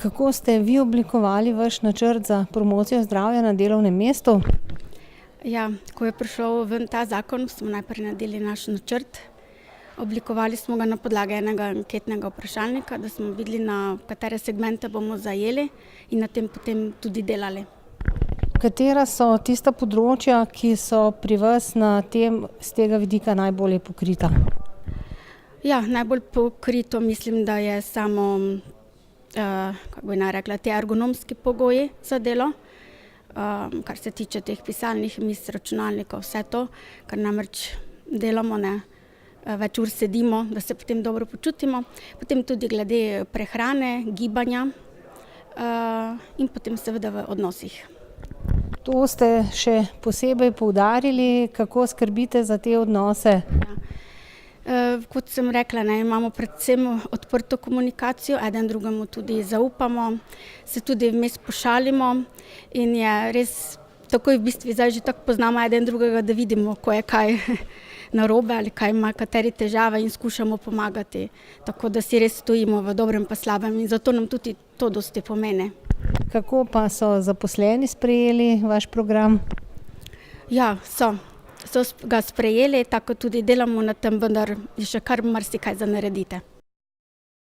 Kako ste vi oblikovali vaš načrt za promocijo zdravja na delovnem mestu? Ja, ko je prišel ven ta zakon, smo najprej naredili naš načrt. Oblikovali smo ga na podlagi enega anketnega vprašalnika, da smo videli, na katere segmente bomo zajeli in na tem potem tudi delali. Katera so tista področja, ki so pri vas z tega vidika najbolje pokrita? Ja, najbolj pokrito mislim, da je samo, kako bi naj rekla, te ergonomski pogoji za delo, kar se tiče teh pisalnih miz, računalnikov, vse to, kar namreč delamo, več ur sedimo, da se potem dobro počutimo. Potem tudi glede prehrane, gibanja, in potem seveda v odnosih. To ste še posebej poudarili, kako skrbite za te odnose? Kot sem rekla, imamo predvsem odprto komunikacijo, eden drugemu tudi zaupamo, se tudi vmes pošalimo in je res takoj v bistvu zdaj že tako poznamo eden drugega, da vidimo, ko je kaj narobe ali kaj ima kateri težave in skušamo pomagati. Tako da si res stojimo v dobrem pa slabem in zato nam tudi to dosti pomeni. Kako pa so zaposleni sprejeli vaš program? Ja, so ga sprejeli, tako tudi delamo na tem, vendar je še kar marsikaj za narediti.